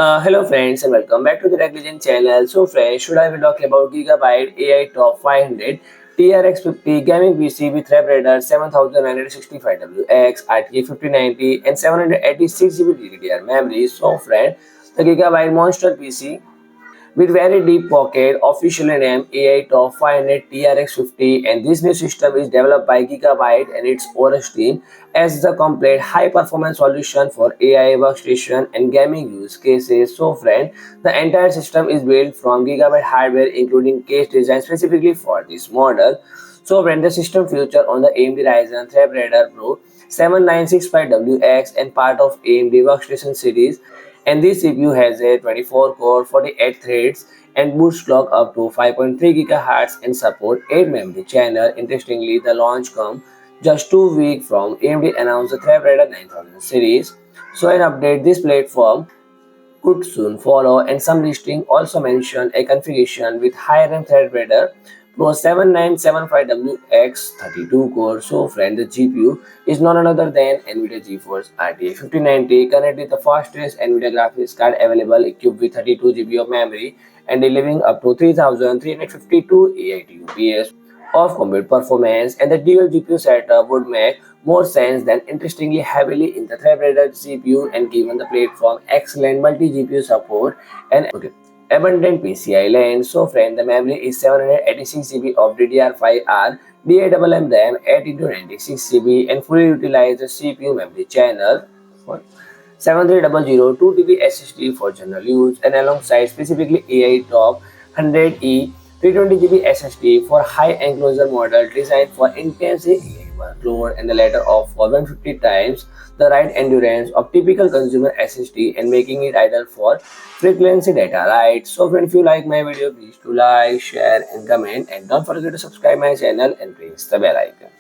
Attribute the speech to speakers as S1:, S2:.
S1: Hello friends and welcome back to the Legend channel. So friends, should I be talking about Gigabyte AI Top 500 TRX50 gaming PC with Threadripper 7965WX, RTX 5090 and 786GB DDR memory. So friend, the Gigabyte monster PC with very deep pocket, officially named AI Top 500 TRX50, and this new system is developed by Gigabyte and its AORUS team as the complete high-performance solution for AI workstation and gaming use cases. So friend, the entire system is built from Gigabyte hardware including case design specifically for this model. So when the system feature on the AMD Ryzen Threadripper PRO 7965WX and part of AMD workstation series, and this CPU has a 24 core 48 threads and boost clock up to 5.3 GHz and support 8 memory channel. Interestingly, the launch come just 2 weeks from AMD announced the Threadripper 9000 series. So an update this platform could soon follow, and some listing also mention a configuration with higher-end Threadripper Pro 7965WX 32 core. So friend, the GPU is none other than NVIDIA GeForce RTX 5090, currently the fastest NVIDIA graphics card available, equipped with 32 GB of memory and delivering up to 3352 AITUPS of compute performance, and the dual GPU setup would make more sense than interestingly heavily in the Threadripper CPU, and given the platform excellent multi-GPU support and abundant PCIe lane. So friend, the memory is 786GB of DDR5 R-DIMM RAM 8x96GB and fully utilize the CPU memory channel for 7300 2TB SSD for general use, and alongside specifically AI Top 100E 320GB SSD for high enclosure model designed for intensive AI workload, and the latter of 150 times the write endurance of typical consumer SSD and making it ideal for frequency data write. So friend, if you like my video, please do like, share and comment, and don't forget to subscribe my channel and press the bell icon.